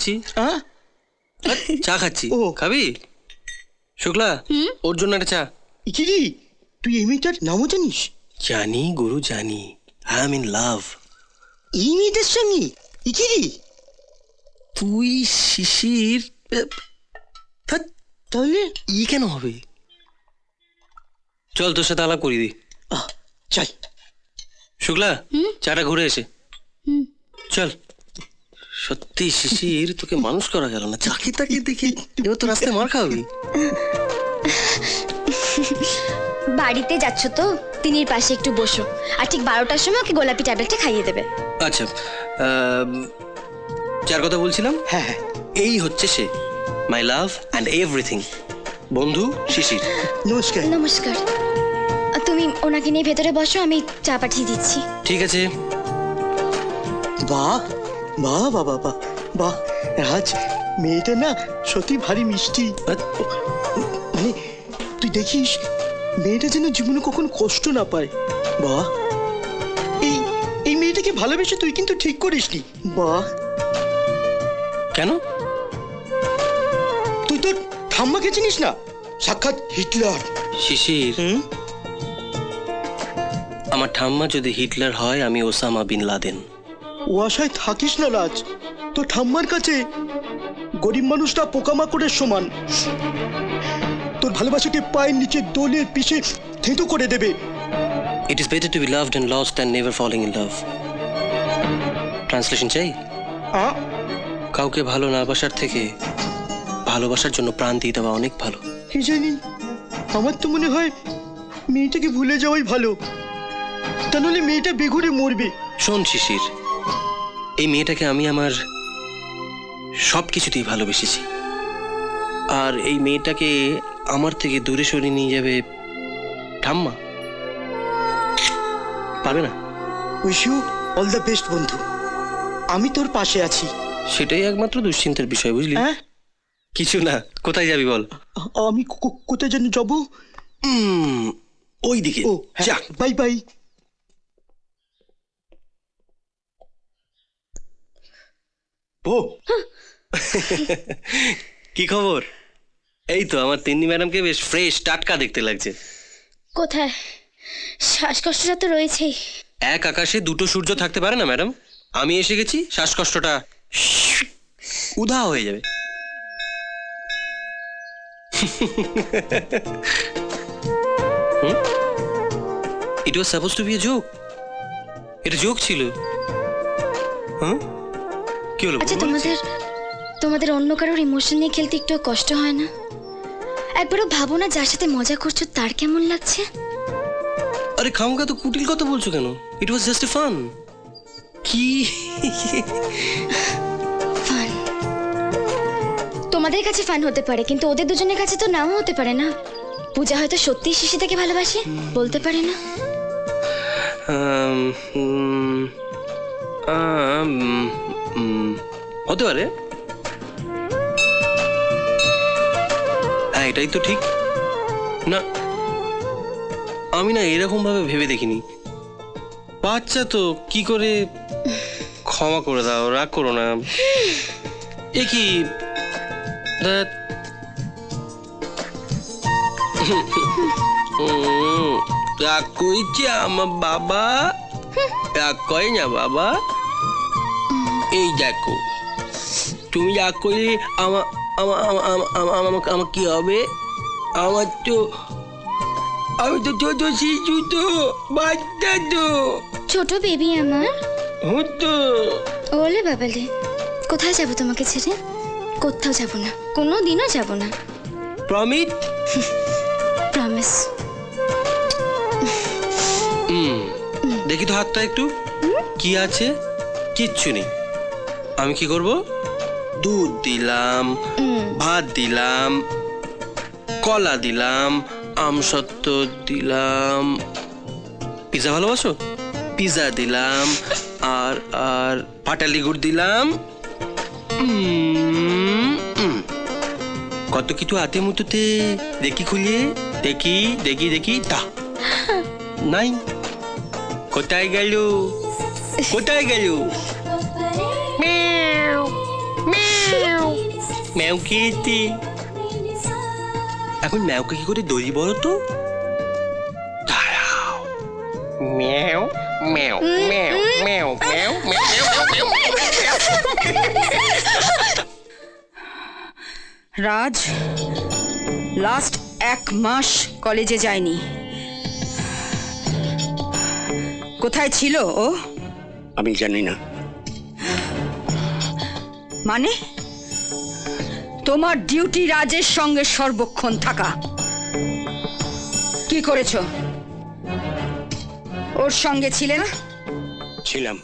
দিচ্ছি। চা খাচ্ছি, খাবি? শুক্লা, ওর জন্য একটা চা। ইকিরি, তুই এই মেয়েটার নামও জানিস? জানি গুরু, জানি। I am in love. এই মেয়েটার সঙ্গে? ইকিরি, তুই শিশির? তাহলে ই কেন হবে? চল তোর সাথে আলাপ করি দি। চল শুক্লা, চাটা ঘুরে এসে চল। সত্যি শিশির, তোকে মানুষ করা গেল না। চাকি তাকে দেখে এবার তো রাস্তায় মার খাওয়াবি। বাড়িতে যাচ্ছ তো, তিনির পাশে একটু বসো, আর ঠিক 12টার সময় ওকে গোলাপি ট্যাবলেটটা খাইয়ে দেবে। আচ্ছা, যার কথা বলছিলাম, হ্যাঁ হ্যাঁ, এই হচ্ছে সে, মাই লাভ অ্যান্ড এভরিথিং, বন্ধু শিশির। নমস্কার। নমস্কার। তুমি ওনাকে নিয়ে ভেতরে বসো, আমি চা পাঠিয়ে দিচ্ছি। ঠিক আছে। বাহ বাহ বাহ বাহ বাহ বাহ, রাজ, মেয়েটা না সত্যি ভারী মিষ্টি। মানে তুই দেখিস, মেয়েটা যেন জীবনে কখনো কষ্ট না পায়। বাহ, এই এই মেয়েটাকে ভালোবেসে তুই কিন্তু ঠিক করিসনি। বাহ। কেন? তুই তোর ঠাম্মাকে চিনিস না? সাক্ষাৎ হিটলার। শিশির, আমার ঠাম্মা যদি হিটলার হয়, আমি ওসামা বিন লাদেন। ও আশায় থাকিস না রাজ, তোর ঠাম্মার কাছে গরিব মানুষটা পোকামাকড়ের সমান। তোর ভালোবাসাকে পায়ের নিচে দোলে পিষে থেঁতো করে দেবে। It is better to be loved and lost than never falling in love. Translation চাই? কাউকে ভালো না বাসার থেকে ভালোবাসার জন্য প্রাণ দিয়ে দেওয়া অনেক ভালো। কি জানি, আমার তো মনে হয় মেয়েটাকে ভুলে যাওয়াই ভালো, তা নাহলে মেয়েটা বেঘরে মরবে। শোন শিশির, এই মেয়েটাকে আমি আমার সব কিছুতেই ভালোবেসেছি, আর এই মেয়েটাকে আমার থেকে দূরে সরিয়ে নিয়ে যাবে ঠাম্মা। পারবে না। Wish you all the best বন্ধু, আমি তোর পাশে আছি। সেটাই একমাত্র দুশ্চিন্তার বিষয়, বুঝলি? হ্যাঁ, কিছু না। কোথায় যাবি বল? আমি কোথায় যেন যাবো? ওই দিকে। ও যা, বাই বাই। ও কি খবর? এই তো আমার তিন্নি ম্যাডামকে বেশ ফ্রেশ টাটকা দেখতে লাগছে। কোথায়? শ্বাসকষ্টটা তো রয়েছেই। এক আকাশে দুটো সূর্য থাকতে পারে না ম্যাডাম। আমি এসে গেছি, শ্বাসকষ্টটা উধা হয়ে যাবে। It was supposed to be a joke. এটা জোক ছিল। কি হলো? আচ্ছা, তোমাদের অন্য কারোর ইমোশন নিয়ে খেলতে একটু কষ্ট হয় না? একবারও ভাবো না, যার সাথে মজা করছো তার কেমন লাগছে? আরে খামকা তো কুটিল কথা বলছো কেন? ইট ওয়াজ জাস্ট এ ফান। কি ফান? তোমাদের কাছে ফান হতে পারে, কিন্তু ওদের দুজনের কাছে তো নাও হতে পারে না। পূজা হয়তো সত্যিই শিশিরকে ভালোবাসে, বলতে পারে না। হতে পারে। হ্যাঁ, এটাই তো ঠিক না। আমি না এরকম ভাবে ভেবে দেখিনি। বাচ্চা তো, কি করে। ক্ষমা করে দাও, রাগ করো না। এ কি রাগ কইছে আমার বাবা? রাগ করে না বাবা। এই দেখো, তুমি রাগ করলে আমার আমার কি হবে? আমার তো, আমি তো ছোট শিশু, তো বাচ্চা, তো ছোট বেবি আমার। হতো। ওলে বাবালে, কোথায় যাবো তোমাকে ছেড়ে? কোথাও যাবো না, কোনো দিনও যাবো না। প্রমিস? প্রমিস। দেখি তো হাতটা একটু, কি আছে? কিচ্ছু নেই। আমি কি করব? দুধ দিলাম, ভাত দিলাম, কলা দিলাম, আমসত্ত্ব দিলাম। পিৎজা ভালোবাসো? পিৎজা দিলাম, আর আর পাটালি গুড় দিলাম। কত কিছু হাতে মুঠোতে। দেখি খুলে, দেখি দেখি দেখি, তা নাই। কোথায় গেল? কোথায় গেল? ম্যাও খেয়েছে। এখন ম্যাওকে কি করে দড়ি বলো তো? দাঁড়াও। ম্যাও ম্যাও ম্যাও ম্যাও ম্যাও ম্যাও ম্যাও। রাজ লাস্ট 1 মাস কলেজে যায়নি। কোথায় ছিল ও? আমি জানি না। মানে তোমার ডিউটি রাজের সঙ্গে সর্বক্ষণ থাকা। কি করেছো? ওর সঙ্গে ছিলে না? ছিলাম।